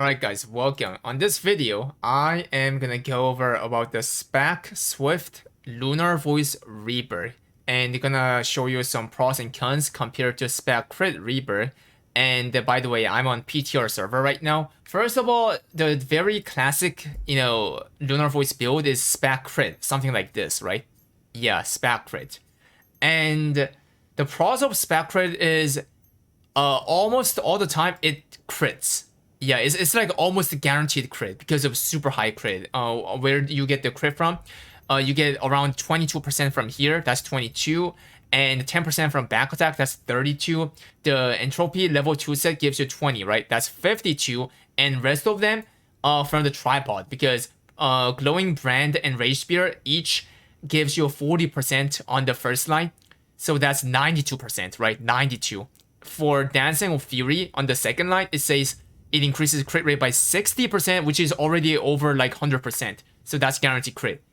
Alright guys, welcome. On this video, I am gonna go over about the Spec Swift Lunar Voice Reaper, and gonna show you some pros and cons compared to Spec Crit Reaper. And by the way, I'm on PTR server right now. First of all, the very classic, Lunar Voice build is Spec Crit, something like this, right? Yeah, Spec Crit. And the pros of Spec Crit is almost all the time it crits. Yeah, it's like almost a guaranteed crit because of super high crit. Where do you get the crit from? You get around 22% from here, that's 22, and 10% from back attack, that's 32. The entropy level 2 set gives you 20, right? That's 52, and rest of them from the tripod, because glowing brand and rage spear each gives you 40% on the first line, so that's 92%, right? 92. For dancing of fury on the second line, it says it increases crit rate by 60%, which is already over like 100%. So that's guaranteed crit.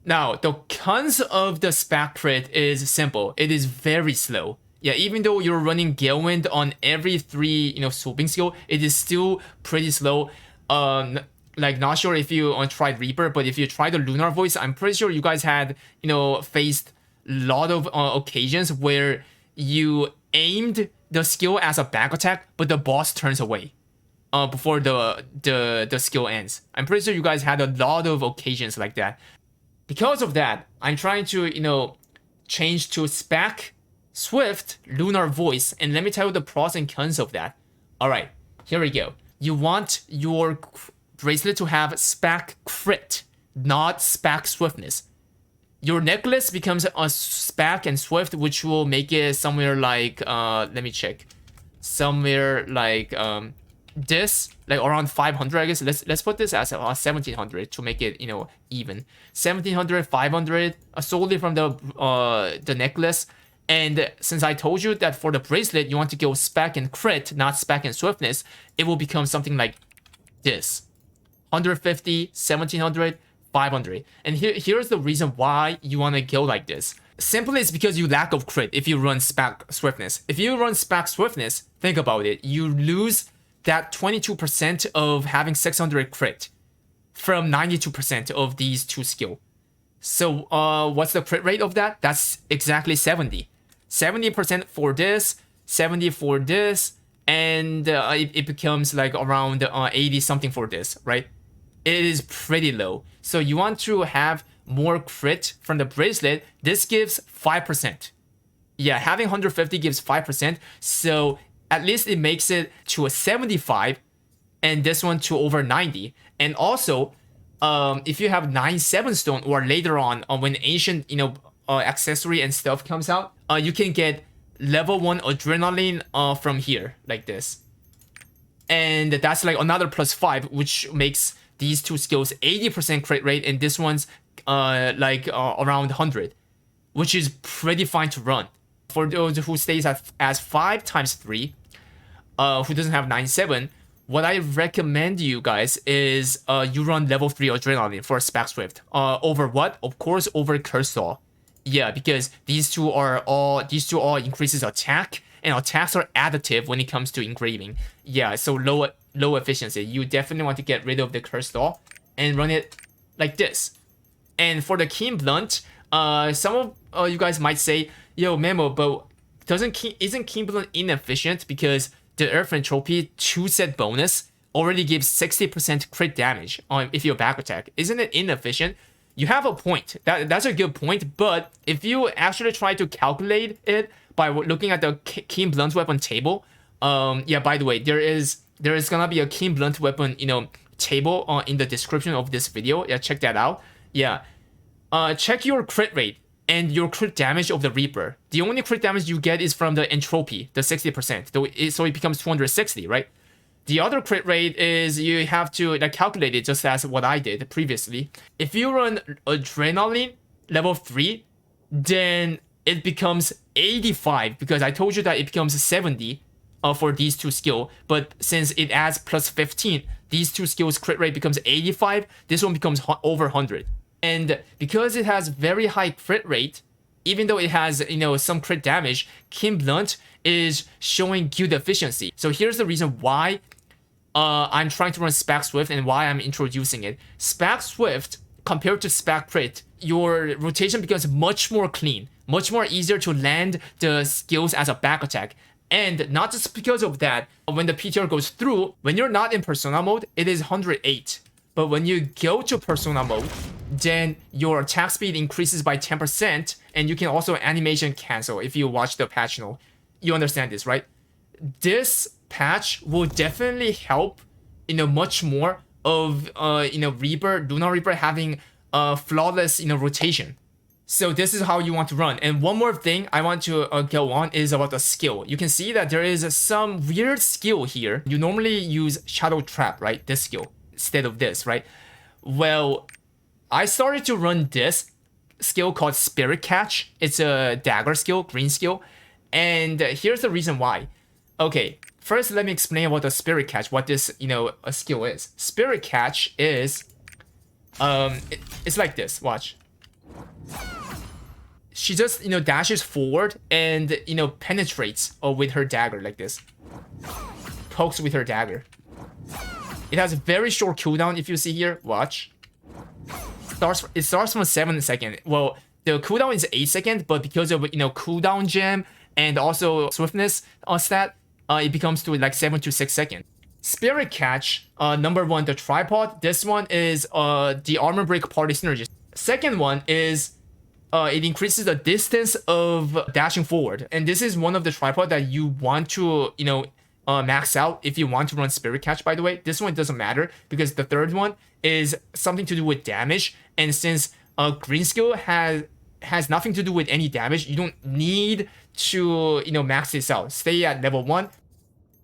Now, the cons of the Spec crit is simple. It is very slow. Yeah, even though you're running Gale Wind on every 3, swooping skill, it is still pretty slow. Like, not sure if you tried Reaper, but if you tried the Lunar Voice, I'm pretty sure you guys had, faced a lot of occasions where you aimed the skill as a back attack, but the boss turns away before the skill ends. I'm pretty sure you guys had a lot of occasions like that. Because of that, I'm trying to, change to Spec Swift Lunar Voice, and let me tell you the pros and cons of that. Alright, here we go. You want your bracelet to have Spec Crit, not Spec Swiftness. Your necklace becomes a Spec and Swift, which will make it somewhere like, let me check. Somewhere like, this, like around 500, I guess. Let's put this as 1700 to make it, even. 1700, 500, solely from the necklace. And since I told you that for the bracelet, you want to go Spec and Crit, not Spec and Swiftness, it will become something like this. 150, 1700, 500. And here's the reason why you want to go like this. Simply it's because you lack of crit if you run Spec Swiftness. If you run Spec Swiftness, think about it. You lose that 22% of having 600 crit from 92% of these two skill. So what's the crit rate of that? That's exactly 70. 70% for this, 70 for this, and it becomes like around 80 something for this, right? It is pretty low. So you want to have more crit from the bracelet. This gives 5%. Yeah, having 150 gives 5%. So at least it makes it to a 75, and this one to over 90. And also, if you have 9-7 stone, or later on when ancient accessory and stuff comes out, you can get level 1 adrenaline from here, like this. And that's like another +5, which makes these two skills 80% crit rate, and this one's around 100, which is pretty fine to run. For those who stays as 5 times 3, who doesn't have 9-7, what I recommend you guys is you run level 3 adrenaline for Spec Swift. Over what? Of course, over Curse Saw. Yeah, because these two all increases attack, and attacks are additive when it comes to engraving. Yeah, so low efficiency. You definitely want to get rid of the Curse Saw and run it like this. And for the Keen Blunt, some of you guys might say, yo, Memo, but isn't Keen Blunt inefficient because the Earth Entropy 2-set bonus already gives 60% crit damage if you back attack? Isn't it inefficient? You have a point. That's a good point, but if you actually try to calculate it by looking at the Keen Blunt weapon table, yeah, by the way, there is gonna be a Keen Blunt weapon, table in the description of this video. Yeah, check that out. Yeah. Check your crit rate and your crit damage of the Reaper. The only crit damage you get is from the entropy, the 60%. So it becomes 260, right? The other crit rate is you have to calculate it just as what I did previously. If you run adrenaline level 3, then it becomes 85, because I told you that it becomes 70 for these two skills. But since it adds +15, these two skills crit rate becomes 85. This one becomes over 100. And because it has very high crit rate, even though it has, some crit damage, Keen Blunt is showing good efficiency. So here's the reason why I'm trying to run Spec Swift and why I'm introducing it. Spec Swift compared to Spec Crit, your rotation becomes much more clean, much more easier to land the skills as a back attack. And not just because of that, when the PTR goes through, when you're not in Persona mode, it is 108. But when you go to Persona mode, then your attack speed increases by 10%, and you can also animation cancel if you watch the patch note. You understand this, right? This patch will definitely help, much more of, Lunar Reaper having flawless, rotation. So this is how you want to run. And one more thing I want to go on is about the skill. You can see that there is some weird skill here. You normally use Shadow Trap, right? This skill instead of this, right? Well, I started to run this skill called Spirit Catch. It's a dagger skill, green skill. And here's the reason why. Okay, first let me explain about the Spirit Catch, what this, a skill is. Spirit Catch is, it's like this, watch. She just, dashes forward and, penetrates with her dagger like this. Pokes with her dagger. It has a very short cooldown if you see here, watch. It starts from 7 seconds. Well, the cooldown is 8 seconds, but because of, cooldown gem and also swiftness stat, it becomes to like 7 to 6 seconds. Spirit Catch, number 1, the tripod. This one is the armor break party synergy. Second one is it increases the distance of dashing forward. And this is one of the tripod that you want to, max out if you want to run Spirit Catch, by the way. This one doesn't matter because the third one is something to do with damage. And since green skill has nothing to do with any damage, you don't need to, max this out. Stay at level 1.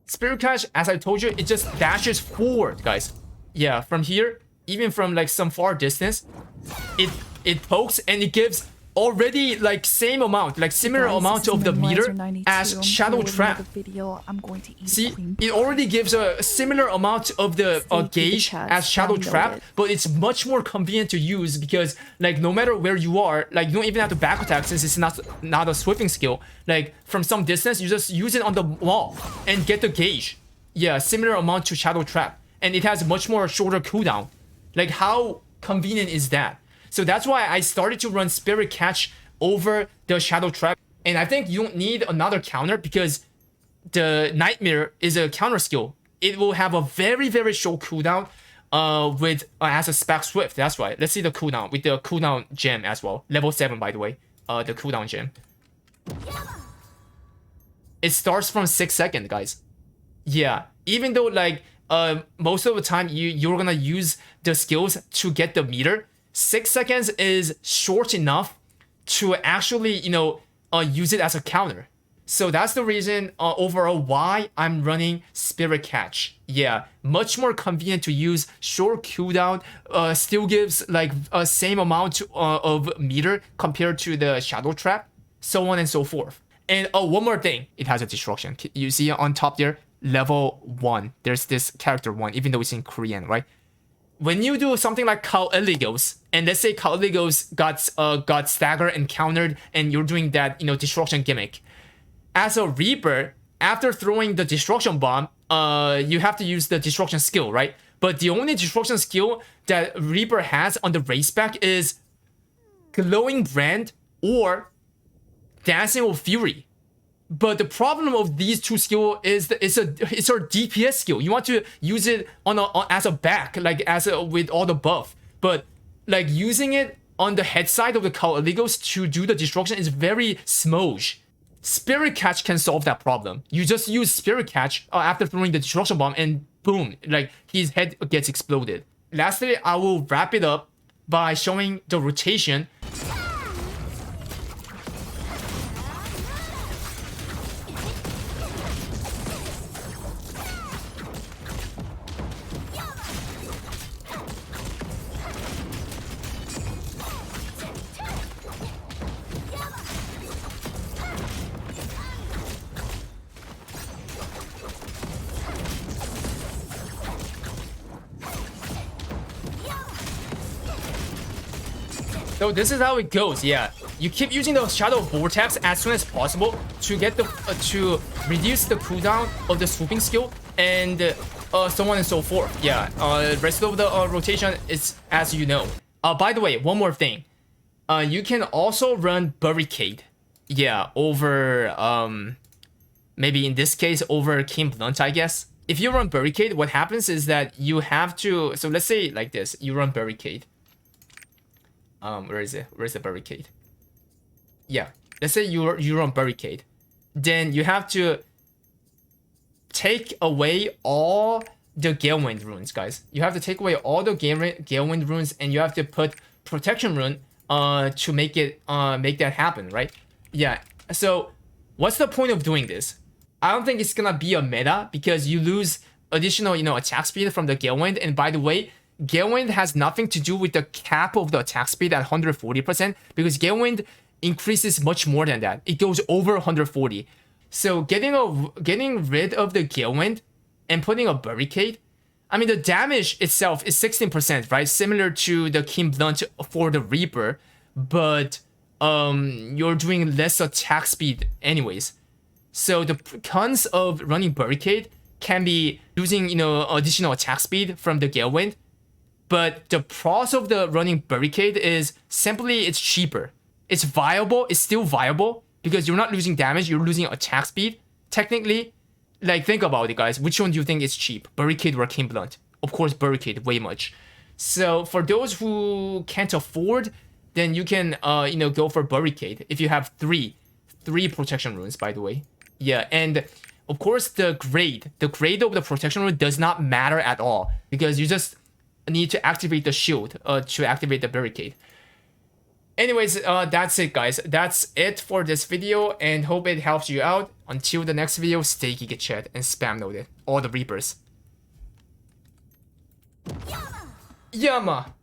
Spirit Catch, as I told you, it just dashes forward, guys. Yeah, from here, even from like some far distance, it pokes and it gives already like same amount, like similar amount of the meter as Shadow Trap. See, it already gives a similar amount of the gauge as Shadow Trap, but it's much more convenient to use because like no matter where you are, like you don't even have to back attack since it's not a swifting skill. Like from some distance, you just use it on the wall and get the gauge. Yeah, similar amount to Shadow Trap, and it has much more shorter cooldown. Like how convenient is that? So that's why I started to run Spirit Catch over the Shadow Trap. And I think you don't need another counter because the Nightmare is a counter skill. It will have a very, very short cooldown with as a Spec Swift. That's right. Let's see the cooldown with the cooldown gem as well. Level 7, by the way. The cooldown gem. It starts from 6 seconds, guys. Yeah. Even though like most of the time you're gonna use the skills to get the meter, 6 seconds is short enough to actually, use it as a counter. So that's the reason overall why I'm running Spirit Catch. Yeah, much more convenient to use, short cooldown, still gives like a same amount of meter compared to the Shadow Trap, so on and so forth. And one more thing, it has a destruction. You see on top there, level 1. There's this character 1, even though it's in Korean, right? When you do something like Kaoligos, and let's say Kaoligos got staggered and countered, and you're doing that, destruction gimmick. As a Reaper, after throwing the destruction bomb, you have to use the destruction skill, right? But the only destruction skill that Reaper has on the race spec is Glowing Brand or Dancing with Fury. But the problem of these two skills is that it's a DPS skill. You want to use it as a back, like with all the buff. But like using it on the head side of the Kaoligos to do the destruction is very smoge. Spirit Catch can solve that problem. You just use Spirit Catch after throwing the destruction bomb, and boom, like his head gets exploded. Lastly, I will wrap it up by showing the rotation. So this is how it goes. Yeah, you keep using the Shadow Vortex as soon as possible to get to reduce the cooldown of the swooping skill, and so on and so forth. Yeah, rest of the rotation is as you know. By the way, one more thing. You can also run Barricade. Yeah, over, maybe in this case, over King Blunt, I guess. If you run Barricade, what happens is that you have to, so let's say like this, you run Barricade. Where is it? Where's the Barricade? Yeah, let's say you run Barricade. Then you have to take away all the Galewind runes, guys. You have to take away all the Galewind runes, and you have to put Protection rune to make it make that happen, right? Yeah. So what's the point of doing this? I don't think it's gonna be a meta because you lose additional, you know, attack speed from the Galewind. And by the way, Galewind has nothing to do with the cap of the attack speed at 140% because Galewind increases much more than that. It goes over 140. So getting rid of the Galewind and putting a Barricade, I mean, the damage itself is 16%, right? Similar to the King Blunt for the Reaper, but you're doing less attack speed anyways. So the cons of running Barricade can be losing, you know, additional attack speed from the Galewind, but the pros of the running Barricade is simply it's cheaper. It's viable, it's still viable, because you're not losing damage, you're losing attack speed. Technically, like, think about it, guys. Which one do you think is cheap? Barricade or King Blunt? Of course, Barricade, way much. So for those who can't afford, then you can, you know, go for Barricade. If you have three protection runes, by the way. Yeah, and of course, the grade of the protection rune does not matter at all, because you just need to activate the shield to activate the Barricade. Anyways, that's it, guys. That's it for this video, and hope it helps you out. Until the next video, stay geeky chat and spam note it. All the Reapers. Yama!